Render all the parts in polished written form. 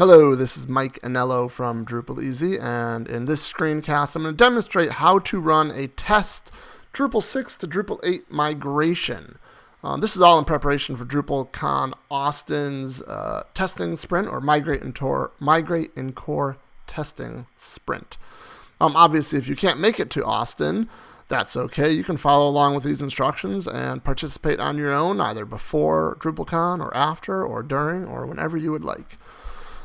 Hello, this is Mike Anello from Drupal Easy, and in this screencast I'm going to demonstrate how to run a test Drupal 6 to Drupal 8 migration. This is all in preparation for DrupalCon Austin's testing sprint, or Migrate in Core testing sprint. Obviously, if you can't make it to Austin, that's okay. You can follow along with these instructions and participate on your own, either before DrupalCon or after or during or whenever you would like.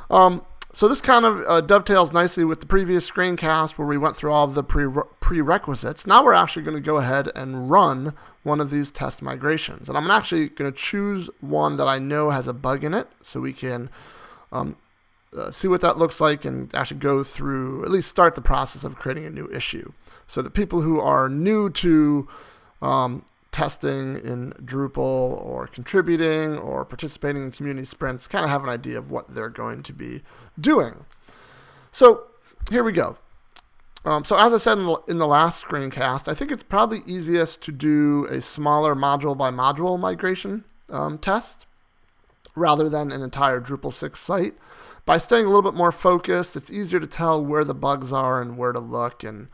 So this kind of dovetails nicely with the previous screencast where we went through all of the prerequisites. Now we're actually going to go ahead and run one of these test migrations. And I'm actually going to choose one that I know has a bug in it so we can see what that looks like and actually go through, at least start the process of creating a new issue. So that people who are new to testing in Drupal or contributing or participating in community sprints kind of have an idea of what they're going to be doing. So here we go. So as I said in the last screencast, I think it's probably easiest to do a smaller module by module migration test rather than an entire Drupal 6 site. By staying a little bit more focused, it's easier to tell where the bugs are and where to look and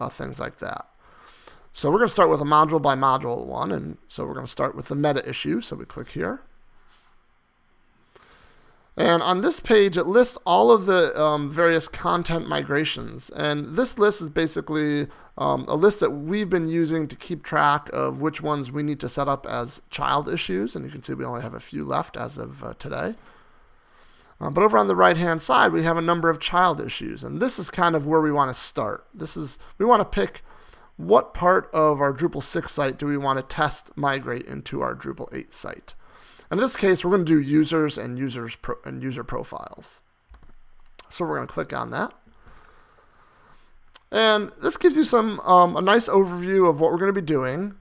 things like that. So we're going to start with a module by module one, and so we're going to start with the meta issue. So we click here. And on this page, it lists all of the various content migrations. And this list is basically a list that we've been using to keep track of which ones we need to set up as child issues. And you can see we only have a few left as of today. But over on the right-hand side, we have a number of child issues. And this is kind of where we want to start. We want to pick what part of our Drupal 6 site do we want to test migrate into our Drupal 8 site. In this case, we're going to do users and user profiles. So we're going to click on that. And this gives you a nice overview of what we're going to be doing.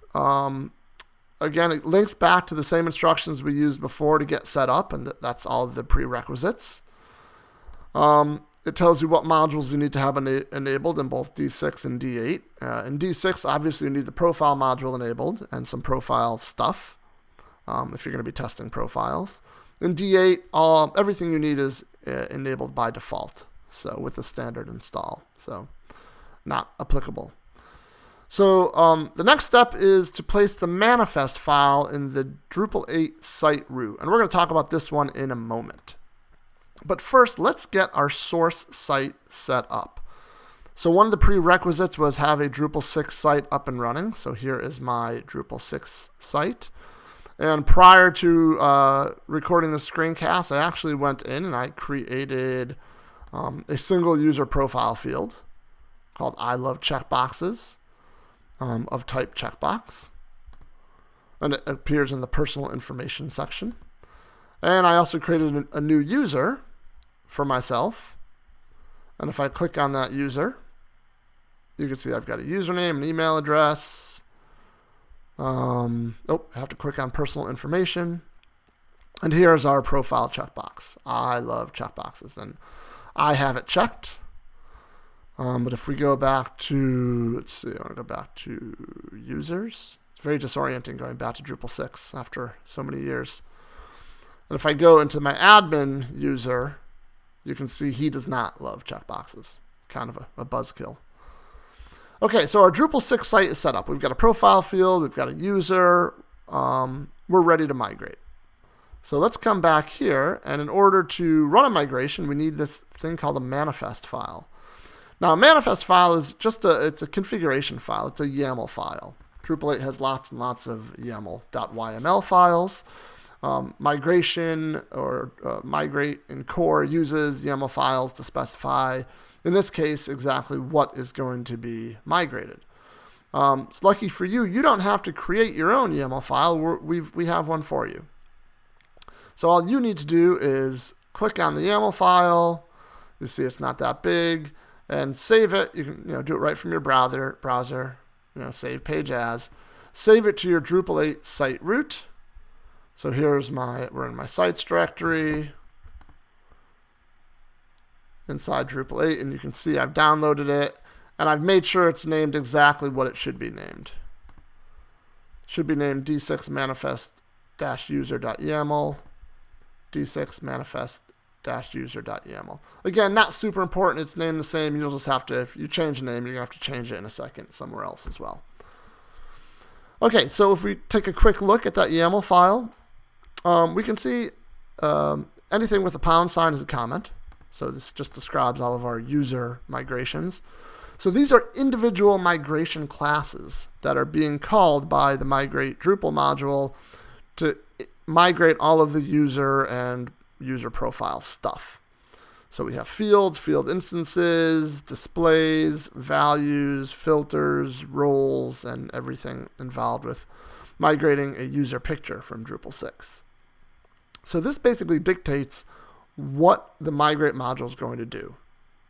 Again, it links back to the same instructions we used before to get set up, and that's all of the prerequisites. It tells you what modules you need to have enabled in both D6 and D8. In D6, obviously, you need the profile module enabled and some profile stuff if you're going to be testing profiles. In D8, everything you need is enabled by default, so with the standard install, so not applicable. So the next step is to place the manifest file in the Drupal 8 site root, and we're going to talk about this one in a moment. But first, let's get our source site set up. So one of the prerequisites was have a Drupal 6 site up and running. So here is my Drupal 6 site. And prior to recording the screencast, I actually went in and I created a single user profile field called I love checkboxes of type checkbox. And it appears in the personal information section. And I also created a new user for myself. And if I click on that user, you can see I've got a username, an email address. I have to click on personal information. And here's our profile checkbox. I love checkboxes. And I have it checked. But if we go back to, let's see, I want to go back to users. It's very disorienting going back to Drupal 6 after so many years. And if I go into my admin user, you can see he does not love checkboxes. Kind of a buzzkill. Okay, so our Drupal 6 site is set up. We've got a profile field. We've got a user. We're ready to migrate. So let's come back here. And in order to run a migration, we need this thing called a manifest file. Now, a manifest file is it's a configuration file. It's a YAML file. Drupal 8 has lots and lots of YAML.yml files. Migration or Migrate in Core uses YAML files to specify, in this case, exactly what is going to be migrated. It's lucky for you, you don't have to create your own YAML file. We have one for you. So all you need to do is click on the YAML file. You see it's not that big, and save it. You can do it right from your browser. Save page as. Save it to your Drupal 8 site root. So here's we're in my sites directory inside Drupal 8, and you can see I've downloaded it, and I've made sure it's named exactly what it should be named. It should be named d6 manifest-user.yaml, d6 manifest migrate-user.yaml. Again, not super important. It's named the same. You'll just have to, if you change the name, you're going to have to change it in a second somewhere else as well. Okay, so if we take a quick look at that YAML file, we can see anything with a pound sign is a comment. So this just describes all of our user migrations. So these are individual migration classes that are being called by the Migrate Drupal module to migrate all of the user and user profile stuff. So we have fields, field instances, displays, values, filters, roles, and everything involved with migrating a user picture from Drupal 6. So this basically dictates what the migrate module is going to do.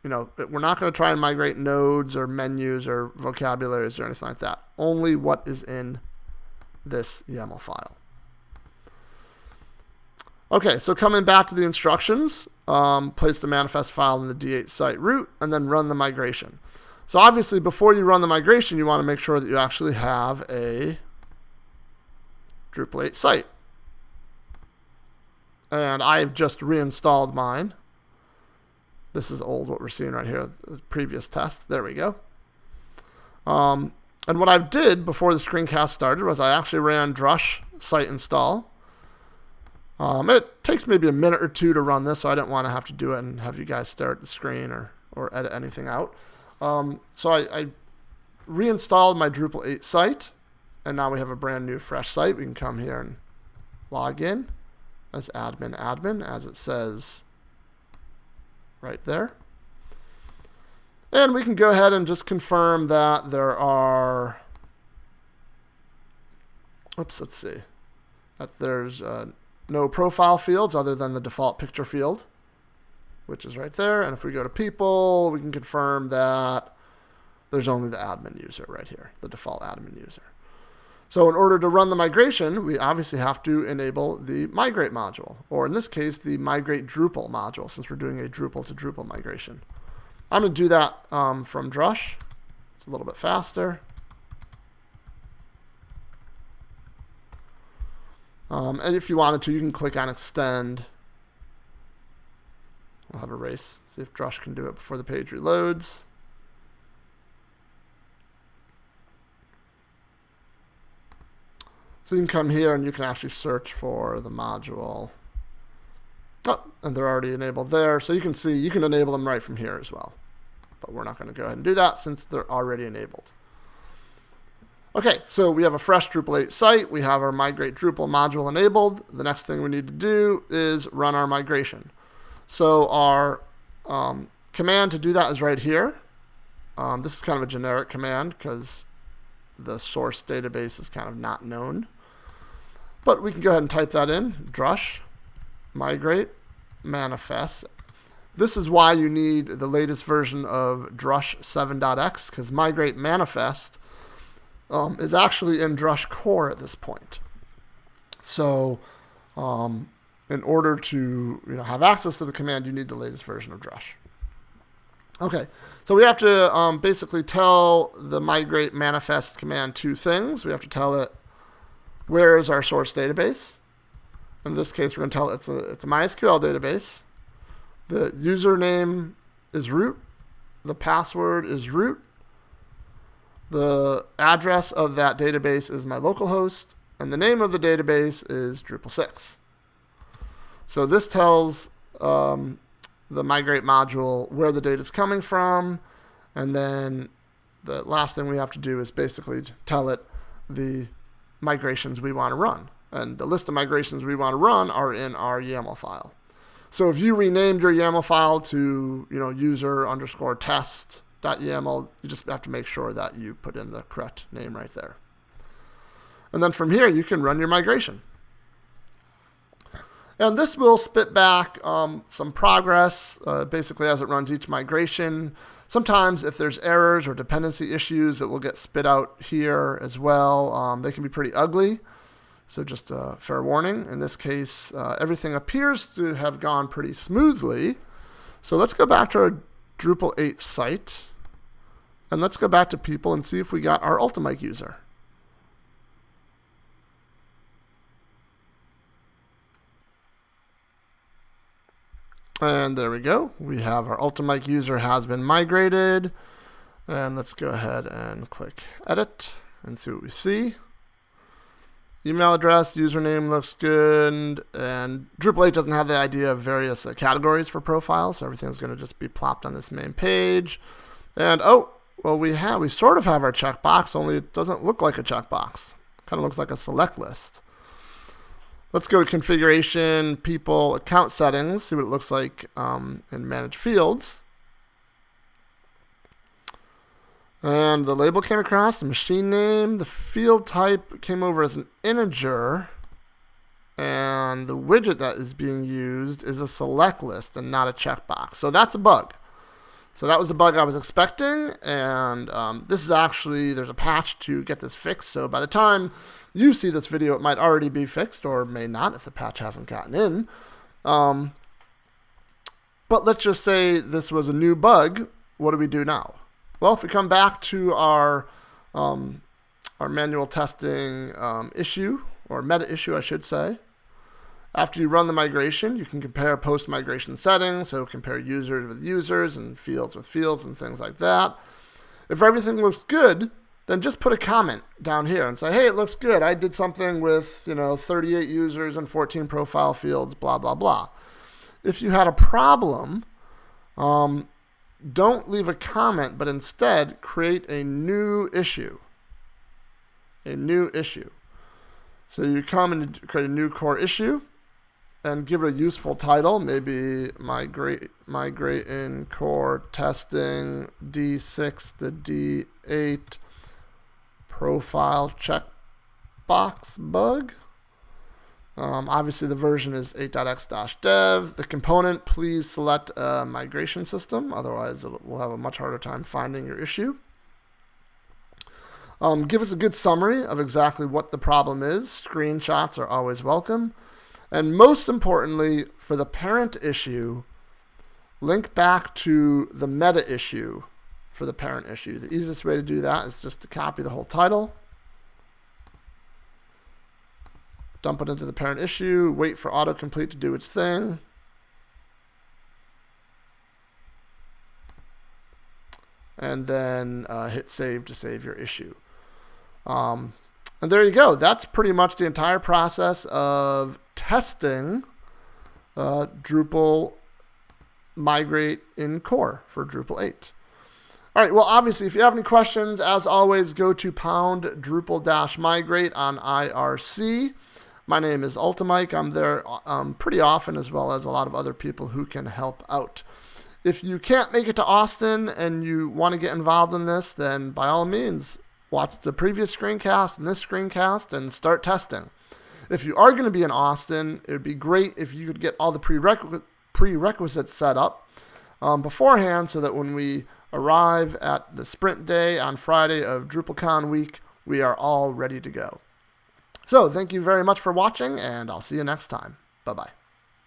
You know, we're not going to try and migrate nodes or menus or vocabularies or anything like that. Only what is in this YAML file. Okay, so coming back to the instructions, place the manifest file in the D8 site root, and then run the migration. So obviously, before you run the migration, you want to make sure that you actually have a Drupal 8 site. And I've just reinstalled mine. This is old, what we're seeing right here, the previous test. There we go. And what I did before the screencast started was I actually ran drush site install. It takes maybe a minute or two to run this, so I didn't want to have to do it and have you guys stare at the screen or edit anything out. So I reinstalled my Drupal 8 site, and now we have a brand new fresh site. We can come here and log in as admin, as it says right there. And we can go ahead and just confirm that there are, let's see, that there's no profile fields other than the default picture field, which is right there. And if we go to people, we can confirm that there's only the admin user right here, the default admin user. So in order to run the migration, we obviously have to enable the migrate module, or in this case, the migrate Drupal module, since we're doing a Drupal to Drupal migration. I'm going to do that from drush. It's a little bit faster. And if you wanted to, you can click on extend. We'll have a race. See if drush can do it before the page reloads. So you can come here and you can actually search for the module. Oh, and they're already enabled there. So you can see you can enable them right from here as well. But we're not going to go ahead and do that since they're already enabled. Okay, so we have a fresh Drupal 8 site. We have our Migrate Drupal module enabled. The next thing we need to do is run our migration. So our command to do that is right here. This is kind of a generic command because the source database is kind of not known. But we can go ahead and type that in, drush, migrate, manifest. This is why you need the latest version of drush 7.x, because migrate manifest is actually in drush core at this point. So in order to have access to the command, you need the latest version of drush. Okay, so we have to basically tell the migrate manifest command two things. We have to tell it where is our source database. In this case, we're going to tell it it's a MySQL database. The username is root. The password is root. The address of that database is my localhost. And the name of the database is Drupal 6. So this tells the migrate module where the data is coming from. And then the last thing we have to do is basically tell it the migrations we want to run. And the list of migrations we want to run are in our YAML file. So if you renamed your YAML file to user_test.yaml, you just have to make sure that you put in the correct name right there. And then from here, you can run your migration. And this will spit back some progress, basically as it runs each migration. Sometimes if there's errors or dependency issues, it will get spit out here as well. They can be pretty ugly. So just a fair warning. In this case, everything appears to have gone pretty smoothly. So let's go back to our Drupal 8 site. And let's go back to people and see if we got our Ultimate user. And there we go. We have our Ultimate user has been migrated. And let's go ahead and click edit and see what we see. Email address, username looks good. And Drupal 8 doesn't have the idea of various categories for profiles, so everything's going to just be plopped on this main page. And oh, well, we sort of have our checkbox, only it doesn't look like a checkbox. Kind of looks like a select list. Let's go to configuration, people, account settings, see what it looks like in manage fields. And the label came across, the machine name, the field type came over as an integer, and the widget that is being used is a select list and not a checkbox. So that's a bug. So that was the bug I was expecting, and this is actually, there's a patch to get this fixed, so by the time you see this video, it might already be fixed, or may not if the patch hasn't gotten in. But let's just say this was a new bug. What do we do now? Well, if we come back to our manual testing issue, or meta issue, I should say, after you run the migration, you can compare post-migration settings, so compare users with users and fields with fields and things like that. If everything looks good, then just put a comment down here and say, hey, it looks good. I did something with 38 users and 14 profile fields, blah, blah, blah. If you had a problem, don't leave a comment, but instead create a new issue. A new issue. So you come and create a new core issue and give it a useful title, maybe migrate in core testing D6 to D8 profile checkbox bug. Obviously, the version is 8.x-dev. The component, please select a migration system. Otherwise, we'll have a much harder time finding your issue. Give us a good summary of exactly what the problem is. Screenshots are always welcome. And most importantly, for the parent issue, link back to the meta issue for the parent issue. The easiest way to do that is just to copy the whole title, dump it into the parent issue, wait for autocomplete to do its thing. And then hit save to save your issue. And there you go. That's pretty much the entire process of testing Drupal migrate in core for Drupal 8. All right, well, obviously, if you have any questions, as always, go to pound Drupal-migrate on IRC. My name is Ultimike. I'm there pretty often, as well as a lot of other people who can help out. If you can't make it to Austin and you want to get involved in this, then by all means, watch the previous screencast and this screencast and start testing. If you are going to be in Austin, it would be great if you could get all the prerequisites set up beforehand so that when we arrive at the sprint day on Friday of DrupalCon week, we are all ready to go. So thank you very much for watching, and I'll see you next time. Bye-bye.